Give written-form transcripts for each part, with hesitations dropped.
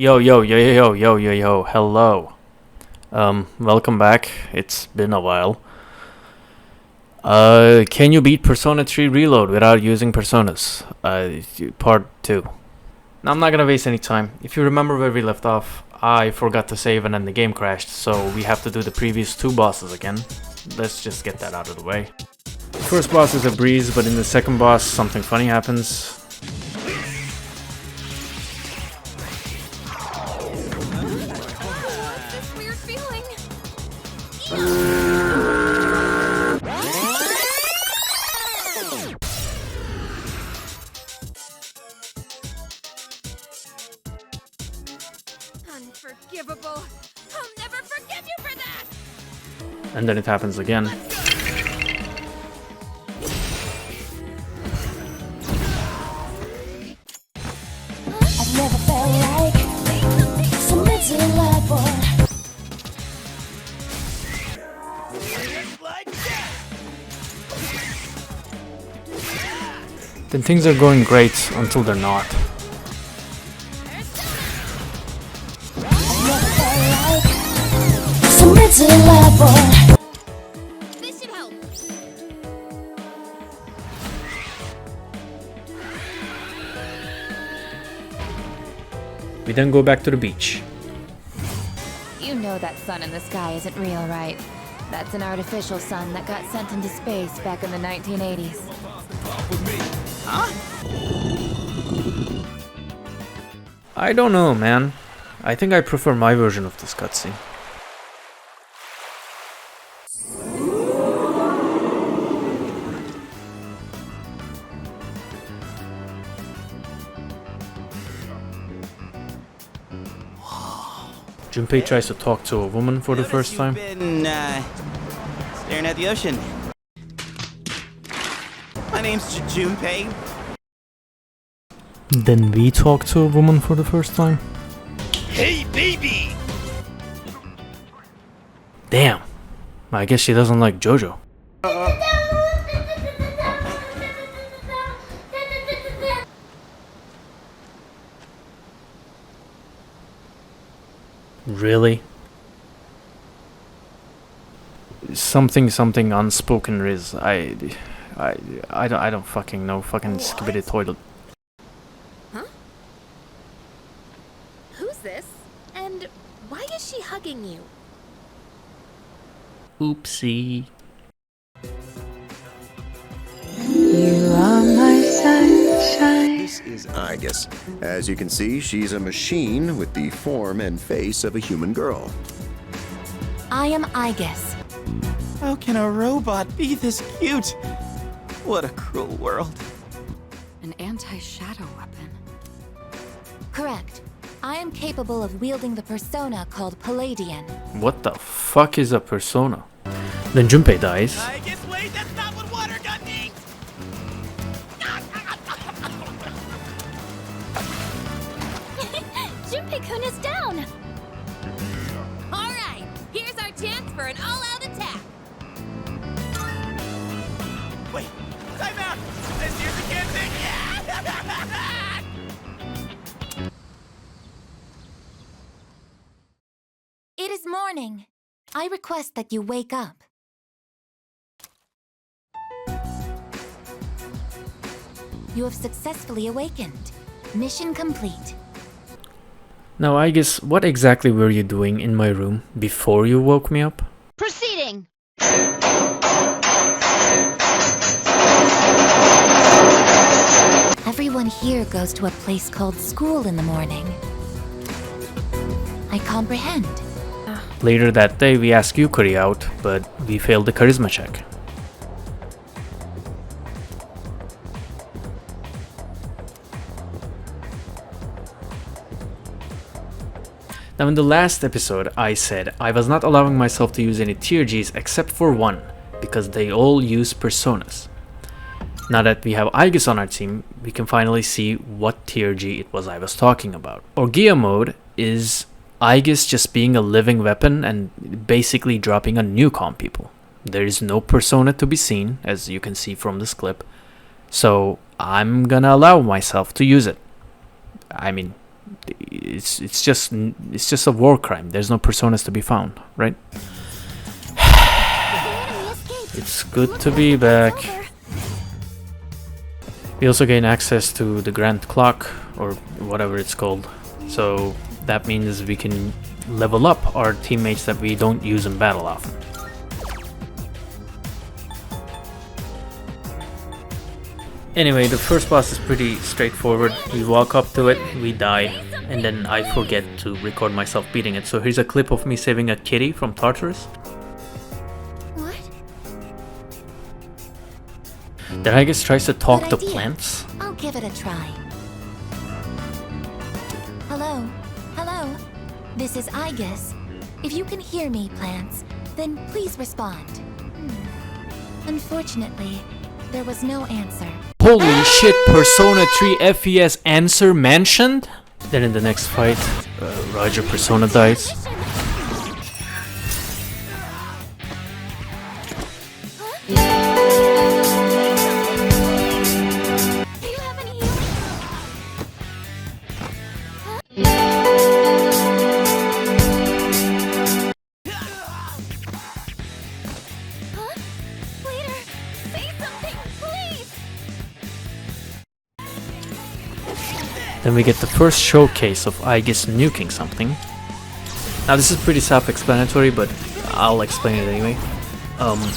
Yo, hello. Welcome back. It's been a while. Can you beat Persona 3 Reload without using Personas? Part 2. Now, I'm not gonna waste any time. If you remember where we left off, I forgot to save and then the game crashed, so we have to do the previous two bosses again. Let's just get that out of the way. First boss is a breeze, but in the second boss, something funny happens. Unforgivable! I'll never forgive you for that! And then it happens again. I've never felt like submit to the light boy. Then things are going great until they're not. Submit to the light boy. This should help! We then go back to the beach. You know that sun in the sky isn't real, right? That's an artificial sun that got sent into space back in the 1980s. I don't know, man. I think I prefer my version of this cutscene. Junpei tries to talk to a woman for the first time. You've been, staring at the ocean. My name's Junpei. Then we talk to a woman for the first time. Hey, baby! Damn. I guess she doesn't like JoJo. Really? Something unspoken Riz. I don't fucking know. Fucking skibidi toilet. Who's this? And why is she hugging you? Oopsie. You are my sunshine. This is Aigis. As you can see, she's a machine with the form and face of a human girl. I am Aigis. How can a robot be this cute? What a cruel world. An anti-shadow weapon. Correct. I am capable of wielding the persona called Palladian. What the fuck is a persona? Then Junpei dies. I guess wait, that's not what water gun means! Junpei-kun is down! Alright, here's our chance for an all-out attack! Wait, time out! This here's a good thing! It is morning. I request that you wake up. You have successfully awakened. Mission complete. Now, I guess, what exactly were you doing in my room before you woke me up? Proceeding! Everyone here goes to a place called school in the morning. I comprehend. Later that day, we asked Yukari out, but we failed the charisma check. Now, in the last episode, I said I was not allowing myself to use any tier Gs except for one, because they all use personas. Now that we have Aigis on our team, we can finally see what tier G it was I was talking about. Orgia mode is Aigis just being a living weapon and basically dropping on Newcom people. There is no persona to be seen, as you can see from this clip, so I'm gonna allow myself to use it. I mean, it's just a war crime. There's no personas to be found, right? It's good to be back. We also gain access to the Grand Clock, or whatever it's called. So that means we can level up our teammates that we don't use in battle often. Anyway, the first boss is pretty straightforward. We walk up to it, we die, and then I forget to record myself beating it. So here's a clip of me saving a kitty from Tartarus. What? That I guess tries to talk Good to idea. plants. I'll give it a try. Hello? Hello? This is Aigis. If you can hear me, plants, then please respond. Unfortunately, there was no answer. Holy shit, Persona 3 FES answer mentioned? Then in the next fight, Roger Persona dies. Do you have any healing? Huh? Leader, say something, please! Then we get the first showcase of Aigis nuking something. Now this is pretty self-explanatory, but I'll explain it anyway.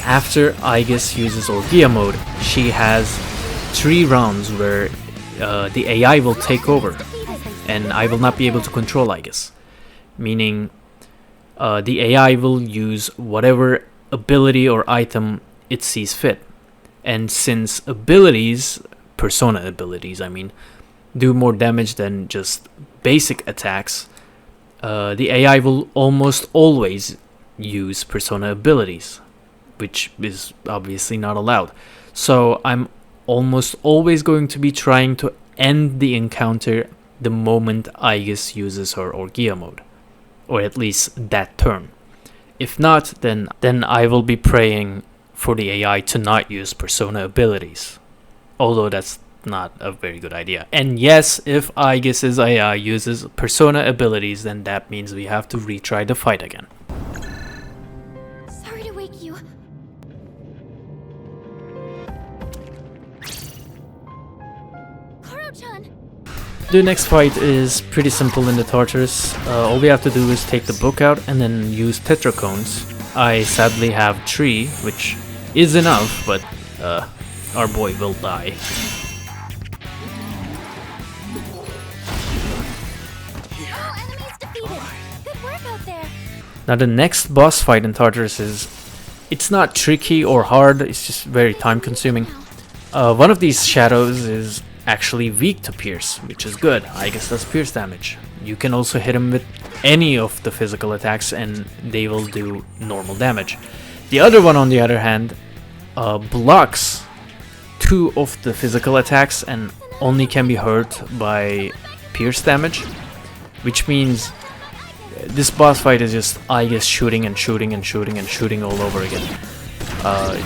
After Aigis uses Orgia mode, she has 3 rounds where the AI will take over, and I will not be able to control Aigis. Meaning, the AI will use whatever ability or item it sees fit. And since abilities, Persona abilities I mean, do more damage than just basic attacks, the AI will almost always use Persona abilities, which is obviously not allowed. So I'm almost always going to be trying to end the encounter the moment Aigis uses her Orgia mode, or at least that turn. If not, then I will be praying for the AI to not use Persona abilities, although that's not a very good idea. And yes, if Aigis' AI uses Persona abilities, then that means we have to retry the fight again. Sorry to wake you. Koro-chan! The next fight is pretty simple in the Tartarus. All we have to do is take the book out and then use Tetracones. I sadly have 3, which is enough, but our boy will die. All enemies defeated! Good work out there! Now the next boss fight in Tartarus it's not tricky or hard, it's just very time consuming. One of these shadows is actually weak to pierce, which is good. Aigis does pierce damage. You can also hit him with any of the physical attacks and they will do normal damage. The other one, on the other hand, blocks 2 of the physical attacks and only can be hurt by pierce damage, which means this boss fight is just Aigis shooting and shooting and shooting and shooting all over again.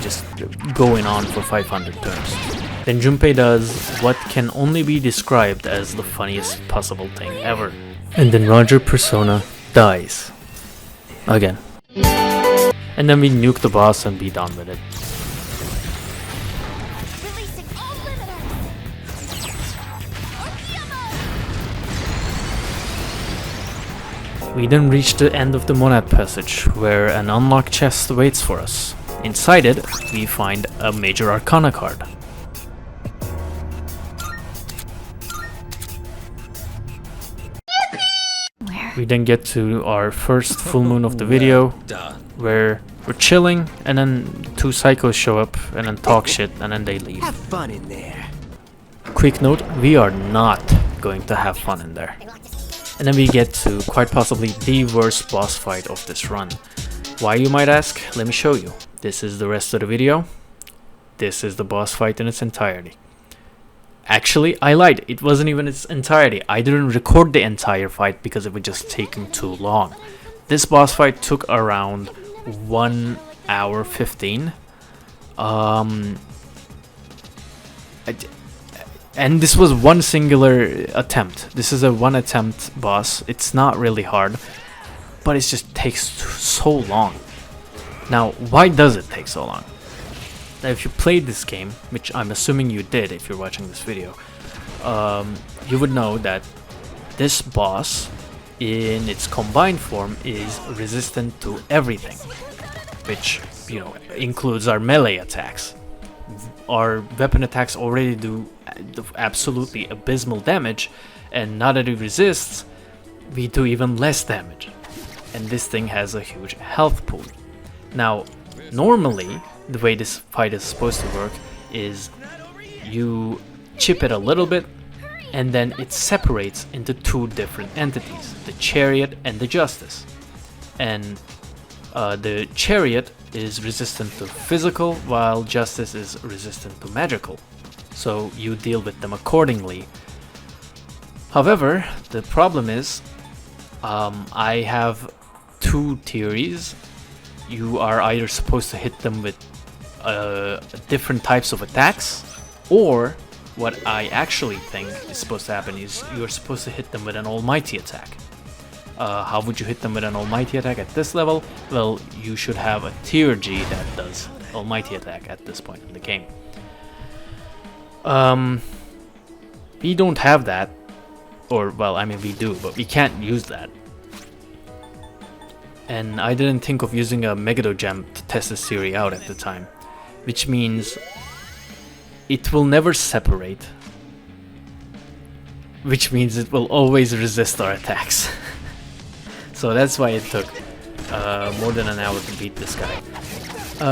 Just going on for 500 turns. Then Junpei does what can only be described as the funniest possible thing ever. And then Roger Persona dies. Again. And then we nuke the boss and be done with it. Releasing all limiters! Orgia mode! We then reach the end of the Monad Passage, where an unlocked chest waits for us. Inside it, we find a Major Arcana card. We then get to our first full moon of the video, where we're chilling, and then 2 psychos show up, and then talk shit, and then they leave. Have fun in there. Quick note, we are not going to have fun in there. And then we get to quite possibly the worst boss fight of this run. Why, you might ask? Let me show you. This is the rest of the video. This is the boss fight in its entirety. Actually, I lied. It wasn't even its entirety. I didn't record the entire fight because it was just taking too long. This boss fight took around 1 hour 15. And this was one singular attempt. This is a one attempt boss. It's not really hard, but it just takes so long. Now, why does it take so long? Now, if you played this game, which I'm assuming you did if you're watching this video, you would know that this boss in its combined form is resistant to everything, which, you know, includes our melee attacks. Our weapon attacks already do absolutely abysmal damage, and now that it resists, we do even less damage. And this thing has a huge health pool. Now, normally, the way this fight is supposed to work is you chip it a little bit, and then it separates into two different entities, the Chariot and the Justice. And the Chariot is resistant to physical, while Justice is resistant to magical. So you deal with them accordingly. However, the problem is, I have two theories. You are either supposed to hit them with different types of attacks, or what I actually think is supposed to happen is you're supposed to hit them with an almighty attack. How would you hit them with an almighty attack at this level? Well, you should have a tier G that does almighty attack at this point in the game. We don't have that, or well, I mean we do, but we can't use that. And I didn't think of using a Megado Gem to test this theory out at the time, which means it will never separate, which means it will always resist our attacks. So that's why it took more than an hour to beat this guy.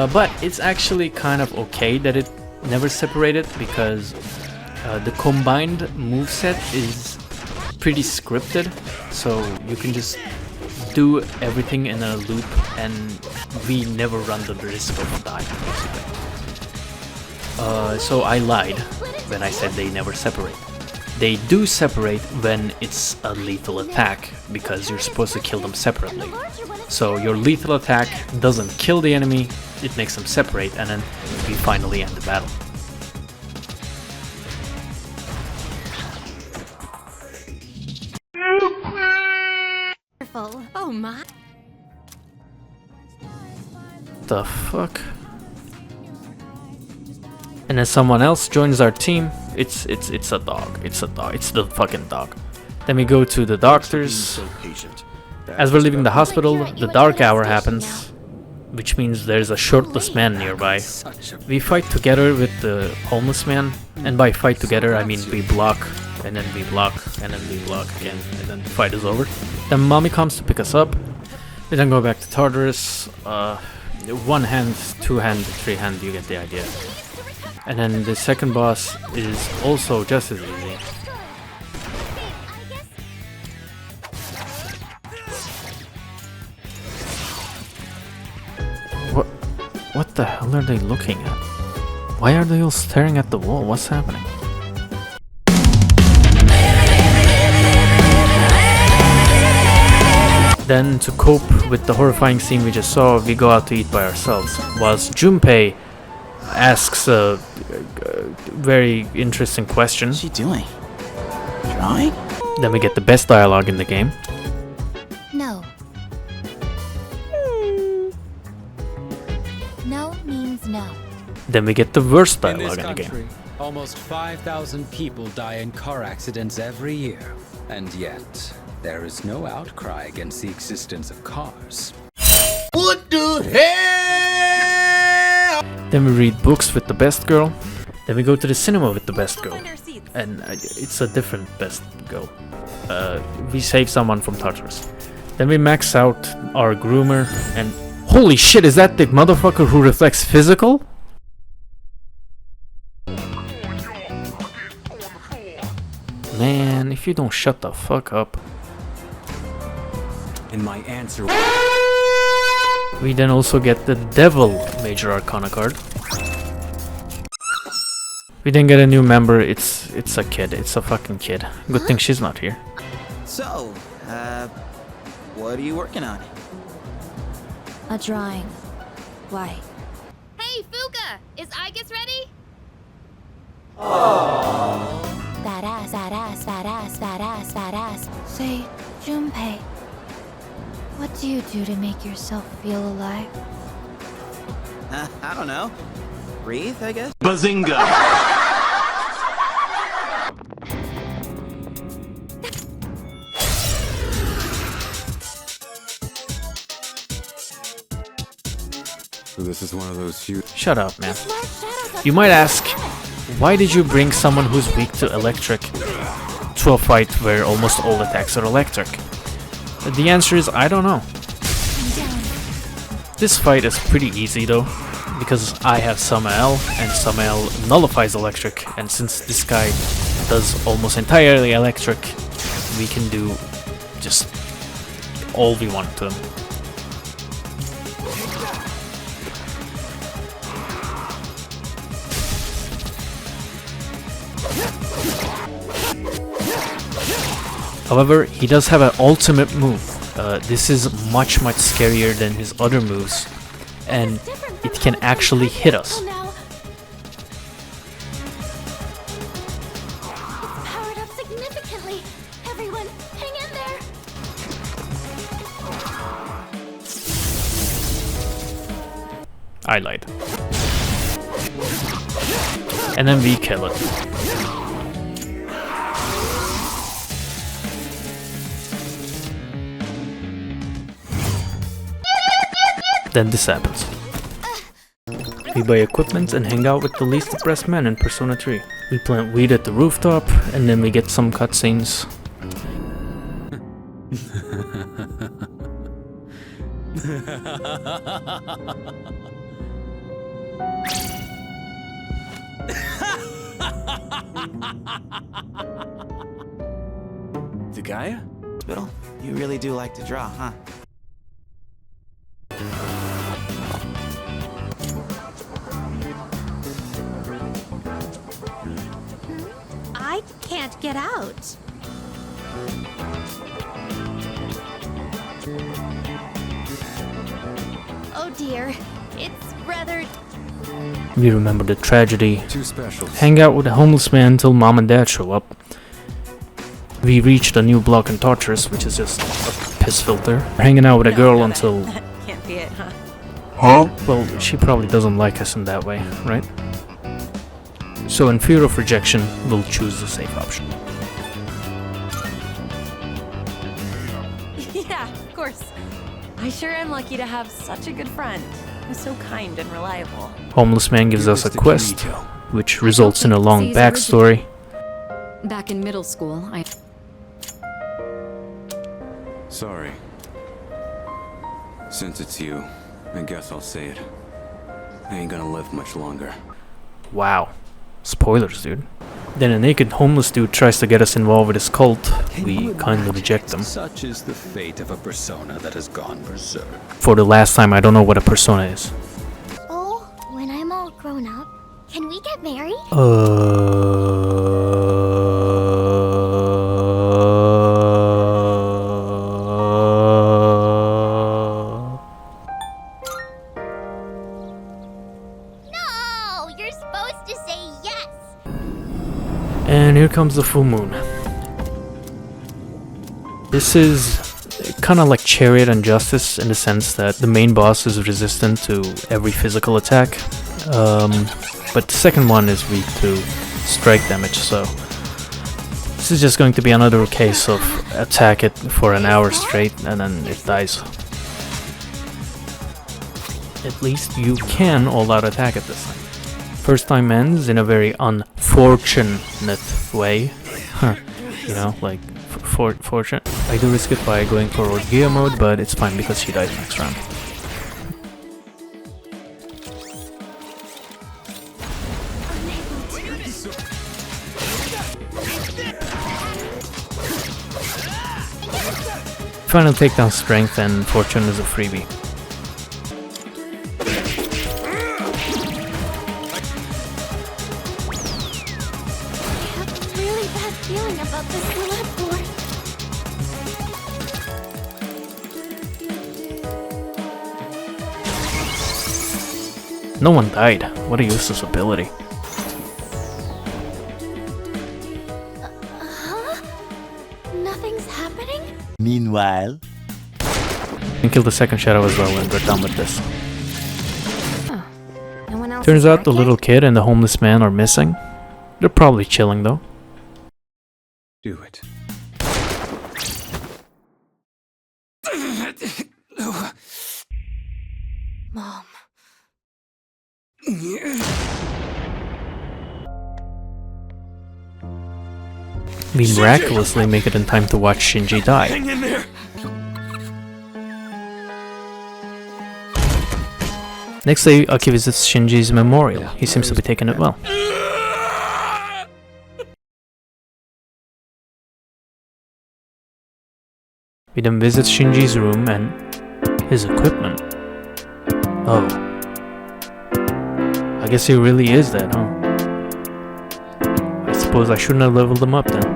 But it's actually kind of okay that it never separated, because the combined moveset is pretty scripted, so you can just do everything in a loop and we never run the risk of dying, basically. So I lied when I said they never separate. They do separate when it's a lethal attack, because you're supposed to kill them separately. So your lethal attack doesn't kill the enemy, it makes them separate, and then we finally end the battle. Oh my. The fuck? And then someone else joins our team. It's a dog. It's the fucking dog. Then we go to the doctors. As we're leaving the hospital, the dark hour happens, which means there's a shirtless man nearby. We fight together with the homeless man, and by fight together I mean we block, and then we block, and then we block again, and then the fight is over. Then mommy comes to pick us up. We then go back to Tartarus. One hand, two hand, three hand, you get the idea. And then the second boss is also just as easy. What the hell are they looking at? Why are they all staring at the wall? What's happening? Then, to cope with the horrifying scene we just saw, we go out to eat by ourselves, whilst Junpei asks a very interesting question. What's she doing? Drawing? Then we get the best dialogue in the game. No. No means no. Then we get the worst In this dialogue in the game. country, almost 5,000 people die in car accidents every year. And yet, there is no outcry against the existence of cars. What the hell? Then we read books with the best girl. Then we go to the cinema with the best girl. And it's a different best girl. We save someone from Tartarus. Then we max out our groomer, and holy shit, is that the motherfucker who reflects physical? Man, if you don't shut the fuck up. And my answer We then also get the Devil Major Arcana card. We then get a new member. It's a kid. It's a fucking kid. Good thing she's not here. So, what are you working on? A drawing. Why? Hey, Fuka! Is Igus ready? ass, fat ass, fat ass, fat ass, fat ass. Say, Junpei, what do you do to make yourself feel alive? I don't know. Breathe, I guess? So this is one of those huge. Shut up, man. You might ask, why did you bring someone who's weak to electric to a fight where almost all attacks are electric? The answer is, I don't know. This fight is pretty easy though, because I have Samael, and Samael nullifies electric, and since this guy does almost entirely electric, we can do just all we want to him. However, he does have an ultimate move. This is much scarier than his other moves, and it can actually hit us. Powered up significantly. Everyone, hang in there. I lied. And then we kill it. Then this happens. We buy equipment and hang out with the least depressed man in Persona 3. We plant weed at the rooftop, and then we get some cutscenes. Degaya? Spittle, you really do like to draw, huh? I can't get out. Oh dear, it's rather... We remember the tragedy. Two specials. Hang out with a homeless man until mom and dad show up. We reach the new block in Tartarus, which is just a piss filter. We're hanging out with a girl until... Can't be it, huh? Well, she probably doesn't like us in that way, right? So in fear of rejection, we'll choose the safe option. Yeah, of course. I sure am lucky to have such a good friend who's so kind and reliable. Homeless man gives us a quest, which results in a long backstory. Back in middle school, I... Sorry. Since it's you, I guess I'll say it. I ain't gonna live much longer. Wow. Spoilers, dude. Then a naked homeless dude tries to get us involved with his cult. We kindly reject him. Such is the fate of a persona that has gone berserk. For the last time, I don't know what a persona is. Oh, when I'm all grown up, can we get married? No, you're supposed to say yes. And here comes the full moon. This is kind of like Chariot and Justice in the sense that the main boss is resistant to every physical attack, but the second one is weak to strike damage, so this is just going to be another case of attack it for an hour straight and then it dies. At least you can all-out attack it this time. First time ends in a very unfortunate way. You know, like fortunate. I do risk it by going for Gear mode, but it's fine because she dies next round. Final takedown strength and fortune is a freebie. Feeling about this bloodborne. No one died. What a useless ability. Meanwhile... And kill the second shadow as well when we're done with this. No one else Turns is out back the yet? little kid and the homeless man are missing. They're probably chilling though. Do it. Mom. We miraculously make it in time to watch Shinji die. Hang in there! Next day, Aki visits Shinji's memorial. He seems to be taking it well. We then visit Shinji's room and his equipment. Oh. I guess he really is dead, huh? I suppose I shouldn't have leveled him up then.